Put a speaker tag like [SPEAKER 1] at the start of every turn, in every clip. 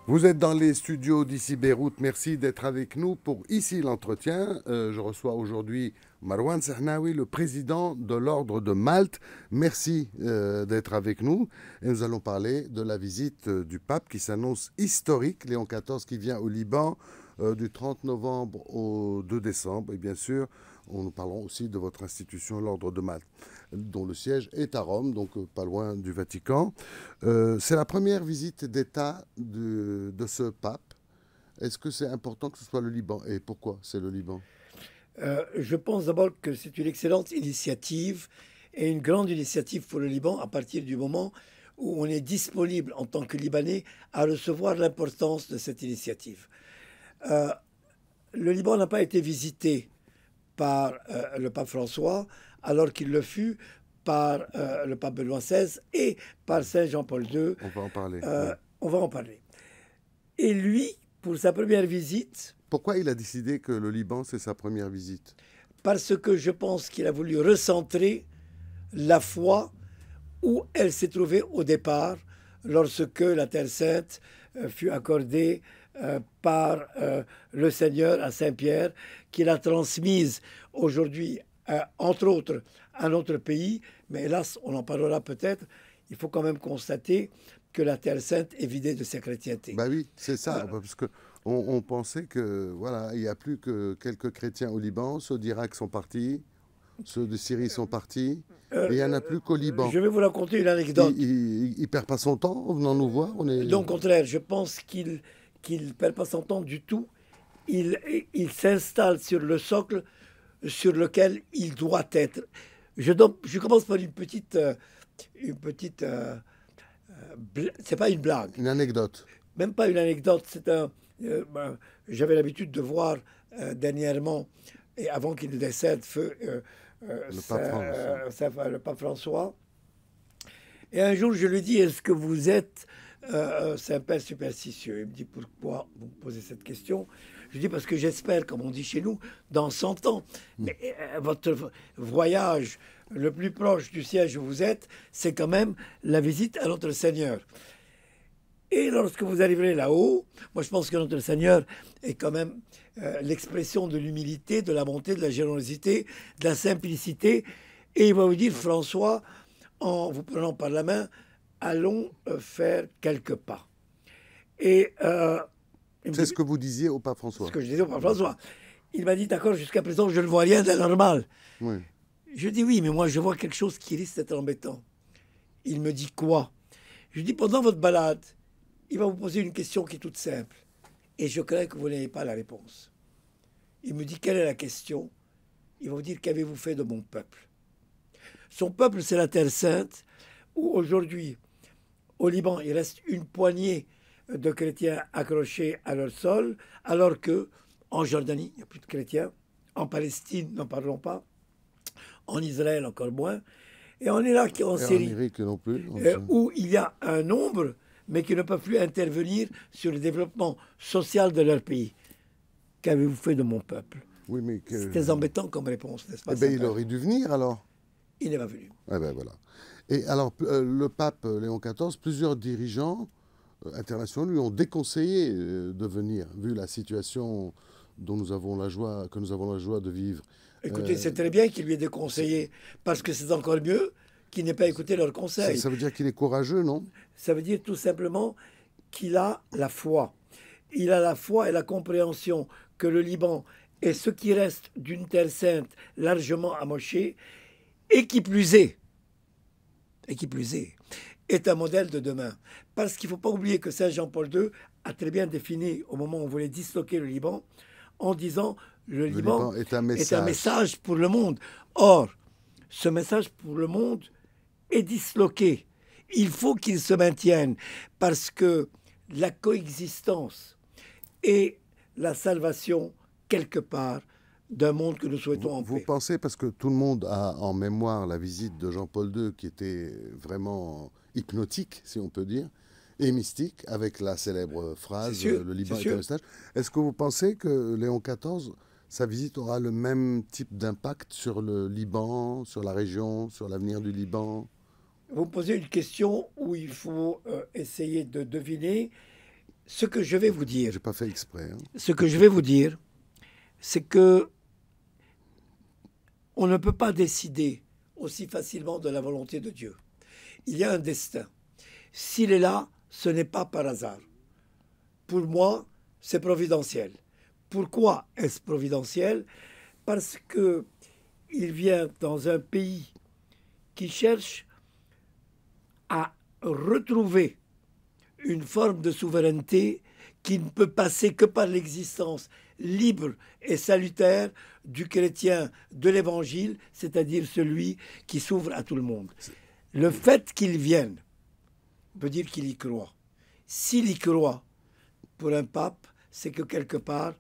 [SPEAKER 1] Vous êtes dans les studios d'ici Beyrouth. Merci d'être avec nous pour Ici l'entretien. Je reçois aujourd'hui Marouane Sehnaoui, le président de l'Ordre de Malte. Merci d'être avec nous. Et nous allons parler de la visite du pape qui s'annonce historique, Léon XIV, qui vient au Liban du 30 novembre au 2 décembre. Et bien sûr, nous parlerons aussi de votre institution, l'Ordre de Malte, dont le siège est à Rome, donc pas loin du Vatican. C'est la première visite d'État de ce pape. Est-ce que c'est important que ce soit le Liban? Et pourquoi c'est le Liban?
[SPEAKER 2] Je pense d'abord que c'est une excellente initiative et une grande initiative pour le Liban à partir du moment où on est disponible en tant que Libanais à recevoir l'importance de cette initiative. Le Liban n'a pas été visité par le pape François, alors qu'il le fut par le pape Benoît XVI et par Saint Jean-Paul II.
[SPEAKER 1] On va en parler.
[SPEAKER 2] On va en parler. Et lui, pour sa première visite...
[SPEAKER 1] Pourquoi il a décidé que le Liban, c'est sa première visite?
[SPEAKER 2] Parce que je pense qu'il a voulu recentrer la foi où elle s'est trouvée au départ, lorsque la Terre Sainte fut accordée par le Seigneur à Saint-Pierre, qu'il a transmise aujourd'hui, entre autres, à notre pays. Mais hélas, on en parlera peut-être. Il faut quand même constater que la Terre Sainte est vidée de sa chrétienté.
[SPEAKER 1] Bah oui, c'est ça, parce que on pensait que voilà, il n'y a plus que quelques chrétiens au Liban. Ceux d'Irak sont partis, ceux de Syrie sont partis, et il n'y en a plus qu'au Liban.
[SPEAKER 2] Je vais vous raconter une anecdote.
[SPEAKER 1] Il ne perd pas son temps en venant nous voir.
[SPEAKER 2] Donc, au contraire, je pense qu'il ne perd pas son temps du tout. Il s'installe sur le socle sur lequel il doit être. Je commence par une petite c'est pas une blague.
[SPEAKER 1] Une anecdote.
[SPEAKER 2] Même pas une anecdote. J'avais l'habitude de voir dernièrement, et avant qu'il ne décède, le pape François. Et un jour, je lui dis, est-ce que vous êtes Saint-Père superstitieux? Il me dit, pourquoi vous me posez cette question? Je dis, parce que j'espère, comme on dit chez nous, dans 100 ans. Mais votre voyage le plus proche du siège où vous êtes, c'est quand même la visite à notre Seigneur. Et lorsque vous arriverez là-haut, moi je pense que notre Seigneur est quand même l'expression de l'humilité, de la bonté, de la générosité, de la simplicité. Et il va vous dire, François, en vous prenant par la main, allons faire quelques pas. Et
[SPEAKER 1] c'est ce que vous disiez au pape François.
[SPEAKER 2] Ce que je disais au pape François. Il m'a dit, d'accord, jusqu'à présent, je ne vois rien d'anormal.
[SPEAKER 1] Oui.
[SPEAKER 2] Je dis, oui, mais moi, je vois quelque chose qui risque d'être embêtant. Il me dit, quoi? Je dis, pendant votre balade, il va vous poser une question qui est toute simple. Et je crains que vous n'ayez pas la réponse. Il me dit, quelle est la question? Il va vous dire, qu'avez-vous fait de mon peuple? Son peuple, c'est la Terre Sainte, où aujourd'hui, au Liban, il reste une poignée de chrétiens accrochés à leur sol, alors que en Jordanie, il n'y a plus de chrétiens. En Palestine, n'en parlons pas. En Israël, encore moins. Et en Irak et en Syrie,
[SPEAKER 1] non plus,
[SPEAKER 2] où il y a un nombre, mais qui ne peuvent plus intervenir sur le développement social de leur pays. Qu'avez-vous fait de mon peuple?
[SPEAKER 1] Oui, mais
[SPEAKER 2] C'était embêtant comme réponse, n'est-ce pas?
[SPEAKER 1] Eh bien, il aurait dû venir alors.
[SPEAKER 2] Il n'est pas venu.
[SPEAKER 1] Eh ben voilà. Et alors, le pape Léon XIV, plusieurs dirigeants internationaux lui ont déconseillé de venir, vu la situation dont nous avons la joie, que nous avons la joie de vivre.
[SPEAKER 2] Écoutez, c'est très bien qu'il lui ait déconseillé, parce que c'est encore mieux qu'il n'ait pas écouté leurs conseils.
[SPEAKER 1] Ça veut dire qu'il est courageux, non?
[SPEAKER 2] Ça veut dire tout simplement qu'il a la foi. Il a la foi et la compréhension que le Liban est ce qui reste d'une terre sainte largement amochée, et qui plus est, est un modèle de demain. Parce qu'il ne faut pas oublier que Saint Jean-Paul II a très bien défini, au moment où on voulait disloquer le Liban, en disant le Liban est un message pour le monde. Or, ce message pour le monde est disloqué. Il faut qu'il se maintienne parce que la coexistence et la salvation, quelque part, d'un monde que nous souhaitons en paix.
[SPEAKER 1] Vous pensez, parce que tout le monde a en mémoire la visite de Jean-Paul II qui était vraiment hypnotique, si on peut dire, et mystique, avec la célèbre phrase « Le Liban est un message ». Est-ce que vous pensez que Léon XIV, sa visite aura le même type d'impact sur le Liban, sur la région, sur l'avenir du Liban?
[SPEAKER 2] vous me posez une question où il faut essayer de deviner ce que je vais vous dire.
[SPEAKER 1] J'ai pas fait exprès. Hein.
[SPEAKER 2] Ce que je vais vous dire, c'est que on ne peut pas décider aussi facilement de la volonté de Dieu. Il y a un destin. S'il est là, ce n'est pas par hasard. Pour moi, c'est providentiel. Pourquoi est-ce providentiel? Parce que il vient dans un pays qui cherche à retrouver une forme de souveraineté qui ne peut passer que par l'existence libre et salutaire du chrétien de l'Évangile, c'est-à-dire celui qui s'ouvre à tout le monde. Le fait qu'il vienne veut dire qu'il y croit. S'il y croit pour un pape, c'est que quelque part,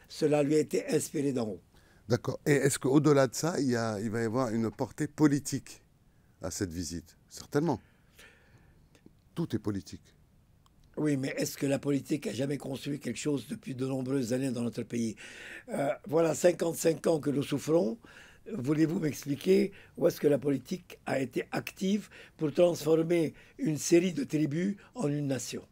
[SPEAKER 2] cela lui a été inspiré d'en haut.
[SPEAKER 1] D'accord. Et est-ce qu'au-delà de ça, il va y avoir une portée politique à cette visite? Certainement. Tout est politique.
[SPEAKER 2] Oui, mais est-ce que la politique a jamais construit quelque chose depuis de nombreuses années dans notre pays? Voilà 55 ans que nous souffrons. Voulez-vous m'expliquer où est-ce que la politique a été active pour transformer une série de tribus en une nation?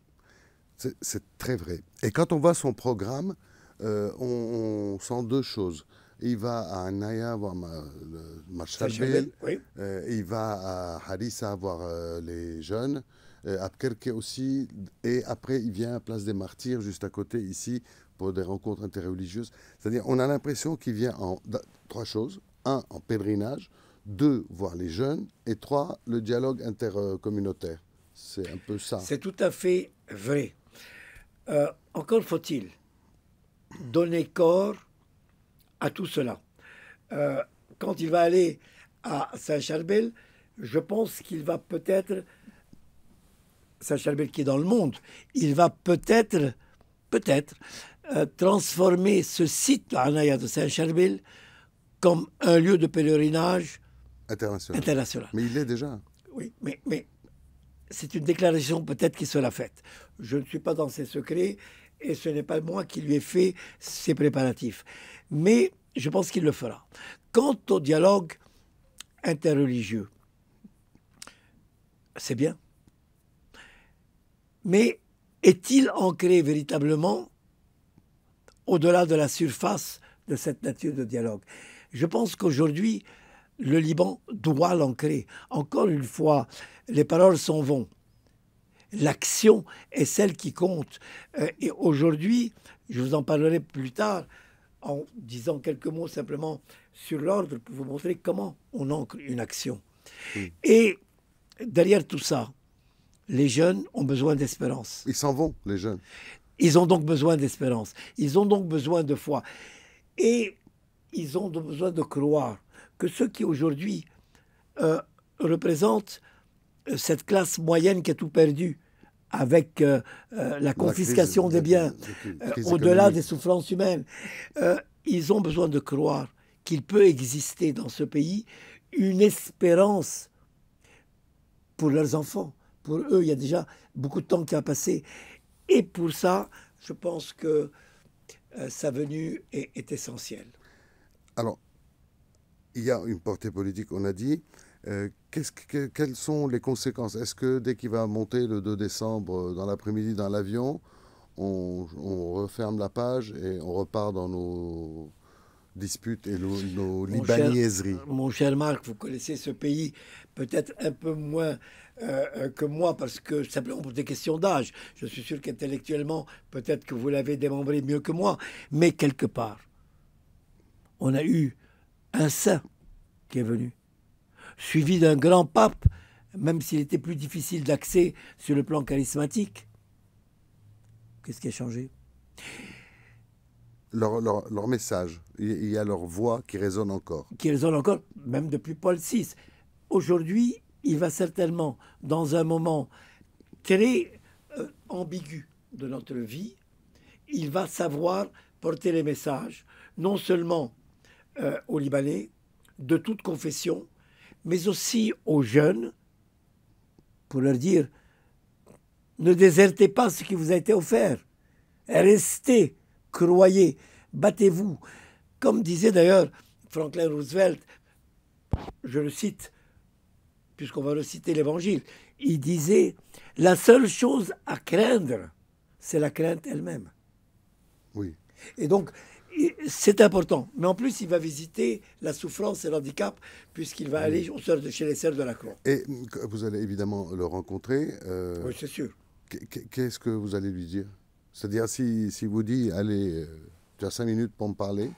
[SPEAKER 1] C'est très vrai. Et quand on voit son programme, on sent deux choses. Il va à Anaya voir le Marshall,
[SPEAKER 2] oui.
[SPEAKER 1] Il va à Harissa voir les jeunes, à Abkerke aussi, et après il vient à Place des Martyrs, juste à côté ici, pour des rencontres interreligieuses. C'est-à-dire, on a l'impression qu'il vient trois choses. Un, en pèlerinage. Deux, voir les jeunes. Et trois, le dialogue intercommunautaire. C'est un peu ça.
[SPEAKER 2] C'est tout à fait vrai. Encore faut-il donner corps à tout cela. Quand il va aller à Saint-Charbel, je pense qu'il va peut-être, Saint-Charbel qui est dans le monde, il va peut-être transformer ce site, Anaya de Saint-Charbel, comme un lieu de pèlerinage international.
[SPEAKER 1] Mais il l'est déjà.
[SPEAKER 2] Oui, mais c'est une déclaration peut-être qui sera faite. Je ne suis pas dans ses secrets et ce n'est pas moi qui lui ai fait ses préparatifs. Mais je pense qu'il le fera. Quant au dialogue interreligieux, c'est bien. Mais est-il ancré véritablement au-delà de la surface de cette nature de dialogue? Je pense qu'aujourd'hui, le Liban doit l'ancrer. Encore une fois, les paroles s'en vont. L'action est celle qui compte. Et aujourd'hui, je vous en parlerai plus tard, en disant quelques mots simplement sur l'ordre pour vous montrer comment on ancre une action. Oui. Et derrière tout ça, les jeunes ont besoin d'espérance.
[SPEAKER 1] Ils s'en vont, les jeunes.
[SPEAKER 2] Ils ont donc besoin d'espérance. Ils ont donc besoin de foi. Et ils ont donc besoin de croire que ceux qui aujourd'hui représentent cette classe moyenne qui a tout perdu avec la confiscation des biens, au-delà des souffrances humaines, ils ont besoin de croire qu'il peut exister dans ce pays une espérance pour leurs enfants. Pour eux, il y a déjà beaucoup de temps qui a passé. Et pour ça, je pense que sa venue est essentielle.
[SPEAKER 1] Alors, il y a une portée politique, on a dit. Quelles sont les conséquences? Est-ce que dès qu'il va monter le 2 décembre dans l'après-midi dans l'avion, on referme la page et on repart dans nos disputes et nos libaniaiseries?
[SPEAKER 2] Mon cher Marc, vous connaissez ce pays peut-être un peu moins que moi, parce que simplement pour des questions d'âge. Je suis sûr qu'intellectuellement, peut-être que vous l'avez démembré mieux que moi, mais quelque part, on a eu un saint qui est venu, suivi d'un grand pape, même s'il était plus difficile d'accès sur le plan charismatique. Qu'est-ce qui a changé?
[SPEAKER 1] Leur message, il y a leur voix qui résonne encore.
[SPEAKER 2] Qui résonne encore, même depuis Paul VI. Aujourd'hui, il va certainement, dans un moment très ambigu de notre vie, il va savoir porter les messages, non seulement aux Libanais, de toute confession, mais aussi aux jeunes, pour leur dire, ne désertez pas ce qui vous a été offert. Restez, croyez, battez-vous. Comme disait d'ailleurs Franklin Roosevelt, je le cite, puisqu'on va reciter l'Évangile. Il disait, la seule chose à craindre, c'est la crainte elle-même.
[SPEAKER 1] Oui.
[SPEAKER 2] Et donc, c'est important. Mais en plus, il va visiter la souffrance et l'handicap, puisqu'il va aller chez les Sœurs de la Croix.
[SPEAKER 1] Et vous allez évidemment le rencontrer.
[SPEAKER 2] Oui, c'est sûr.
[SPEAKER 1] Qu'est-ce que vous allez lui dire? C'est-à-dire, si vous dit, allez, tu as 5 minutes pour me parler,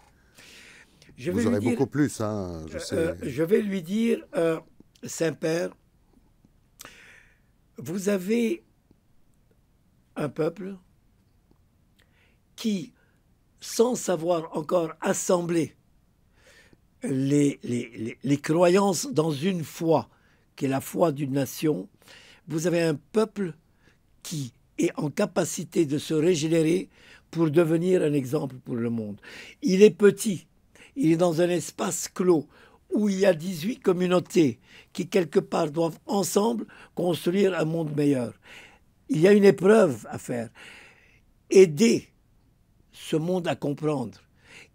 [SPEAKER 1] vous aurez beaucoup plus, hein, je sais.
[SPEAKER 2] Je vais lui dire, Saint-Père, vous avez un peuple qui, sans savoir encore assembler les croyances dans une foi, qui est la foi d'une nation, vous avez un peuple qui est en capacité de se régénérer pour devenir un exemple pour le monde. Il est petit, il est dans un espace clos où il y a 18 communautés qui, quelque part, doivent ensemble construire un monde meilleur. Il y a une épreuve à faire. Aider ce monde à comprendre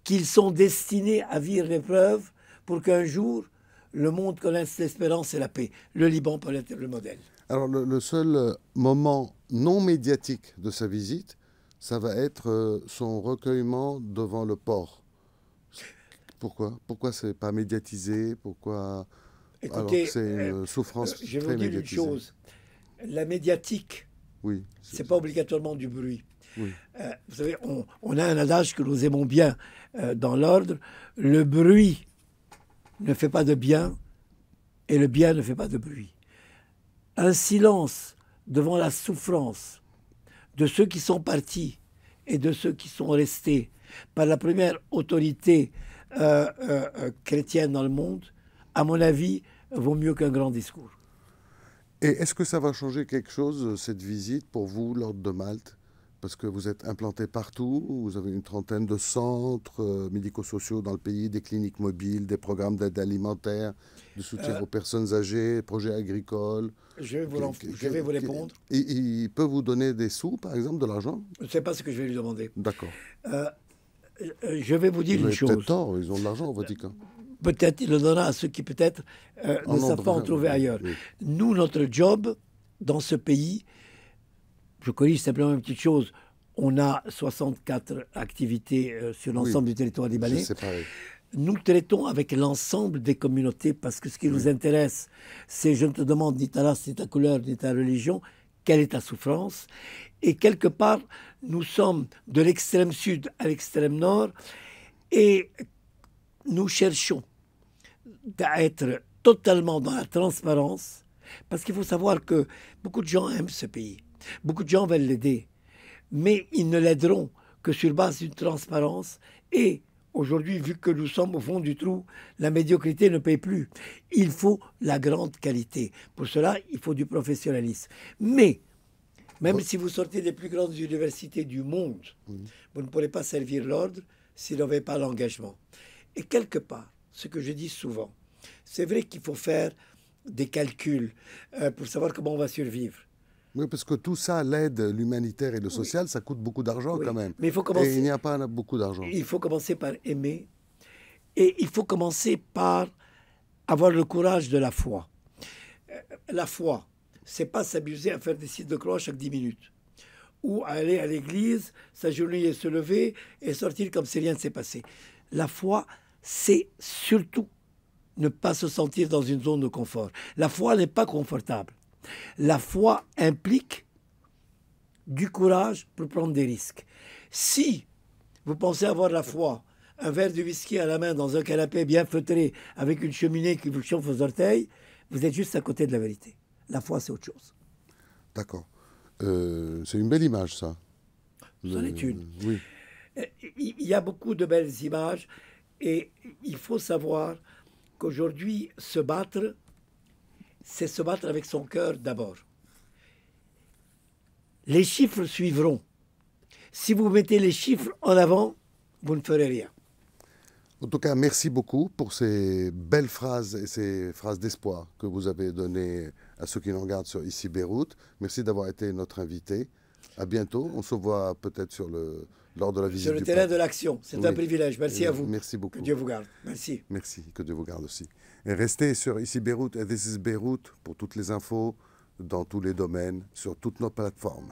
[SPEAKER 2] qu'ils sont destinés à vivre l'épreuve pour qu'un jour, le monde connaisse l'espérance et la paix. Le Liban peut être le modèle.
[SPEAKER 1] Alors, le seul moment non médiatique de sa visite, ça va être son recueillement devant le port. Pourquoi? Pourquoi c'est pas médiatisé? Pourquoi?
[SPEAKER 2] Écoutez,
[SPEAKER 1] alors que c'est une souffrance
[SPEAKER 2] je vais
[SPEAKER 1] très
[SPEAKER 2] vous dire une
[SPEAKER 1] médiatisée.
[SPEAKER 2] chose. La médiatique,
[SPEAKER 1] Oui.
[SPEAKER 2] c'est pas obligatoirement du bruit.
[SPEAKER 1] Oui.
[SPEAKER 2] Vous savez, on a un adage que nous aimons bien dans l'ordre. Le bruit ne fait pas de bien et le bien ne fait pas de bruit. Un silence devant la souffrance de ceux qui sont partis et de ceux qui sont restés par la première autorité chrétienne dans le monde, à mon avis, vaut mieux qu'un grand discours.
[SPEAKER 1] Et est-ce que ça va changer quelque chose, cette visite, pour vous, l'Ordre de Malte? Parce que vous êtes implanté partout, vous avez une trentaine de centres médico-sociaux dans le pays, des cliniques mobiles, des programmes d'aide alimentaire, de soutien aux personnes âgées, projets agricoles.
[SPEAKER 2] Je vais vous répondre.
[SPEAKER 1] Il peut vous donner des sous, par exemple, de l'argent?
[SPEAKER 2] Je ne sais pas ce que je vais lui demander.
[SPEAKER 1] D'accord.
[SPEAKER 2] Je vais vous dire une chose.
[SPEAKER 1] Peut-être tort, ils ont de l'argent au Vatican.
[SPEAKER 2] Peut-être il le donnera à ceux qui peut-être ne savent pas en trouver ailleurs. Oui. Nous, notre job dans ce pays, je corrige simplement une petite chose, on a 64 activités sur l'ensemble du territoire libanais.
[SPEAKER 1] C'est pareil.
[SPEAKER 2] Nous traitons avec l'ensemble des communautés parce que ce qui nous intéresse, c'est je ne te demande ni ta race, ni ta couleur, ni ta religion, quelle est ta souffrance. Et quelque part, nous sommes de l'extrême sud à l'extrême nord et nous cherchons à être totalement dans la transparence parce qu'il faut savoir que beaucoup de gens aiment ce pays. Beaucoup de gens veulent l'aider, mais ils ne l'aideront que sur base d'une transparence. Et aujourd'hui, vu que nous sommes au fond du trou, la médiocrité ne paye plus. Il faut la grande qualité. Pour cela, il faut du professionnalisme. Mais, même si vous sortez des plus grandes universités du monde, vous ne pourrez pas servir l'ordre si vous n'avez pas l'engagement. Et quelque part, ce que je dis souvent, c'est vrai qu'il faut faire des calculs pour savoir comment on va survivre.
[SPEAKER 1] Oui, parce que tout ça, l'aide, l'humanitaire et le social, ça coûte beaucoup d'argent quand même.
[SPEAKER 2] Mais il faut commencer,
[SPEAKER 1] et il n'y a pas beaucoup d'argent.
[SPEAKER 2] Il faut commencer par aimer et il faut commencer par avoir le courage de la foi. La foi, c'est pas s'amuser à faire des sites de croix chaque 10 minutes ou aller à l'église, s'agenouiller, se lever et sortir comme si rien ne s'est passé. La foi, c'est surtout ne pas se sentir dans une zone de confort. La foi n'est pas confortable. La foi implique du courage pour prendre des risques. Si vous pensez avoir la foi, un verre de whisky à la main dans un canapé bien feutré avec une cheminée qui vous chauffe aux orteils, vous êtes juste à côté de la vérité. La foi, c'est autre chose.
[SPEAKER 1] D'accord. C'est une belle image, ça.
[SPEAKER 2] C'en est une.
[SPEAKER 1] Oui.
[SPEAKER 2] Il y a beaucoup de belles images et il faut savoir qu'aujourd'hui, se battre, c'est se battre avec son cœur d'abord. Les chiffres suivront. Si vous mettez les chiffres en avant, vous ne ferez rien.
[SPEAKER 1] En tout cas, merci beaucoup pour ces belles phrases et ces phrases d'espoir que vous avez données à ceux qui nous regardent sur Ici Beyrouth. Merci d'avoir été notre invité. À bientôt. On se voit peut-être lors de la visite
[SPEAKER 2] Sur le
[SPEAKER 1] du
[SPEAKER 2] terrain
[SPEAKER 1] pape.
[SPEAKER 2] de l'action. C'est un
[SPEAKER 1] Oui.
[SPEAKER 2] privilège. Merci à vous.
[SPEAKER 1] Merci beaucoup.
[SPEAKER 2] Que Dieu vous garde. Merci.
[SPEAKER 1] Merci, que Dieu vous garde aussi. Et restez sur Ici Beyrouth et This is Beyrouth pour toutes les infos dans tous les domaines, sur toutes nos plateformes.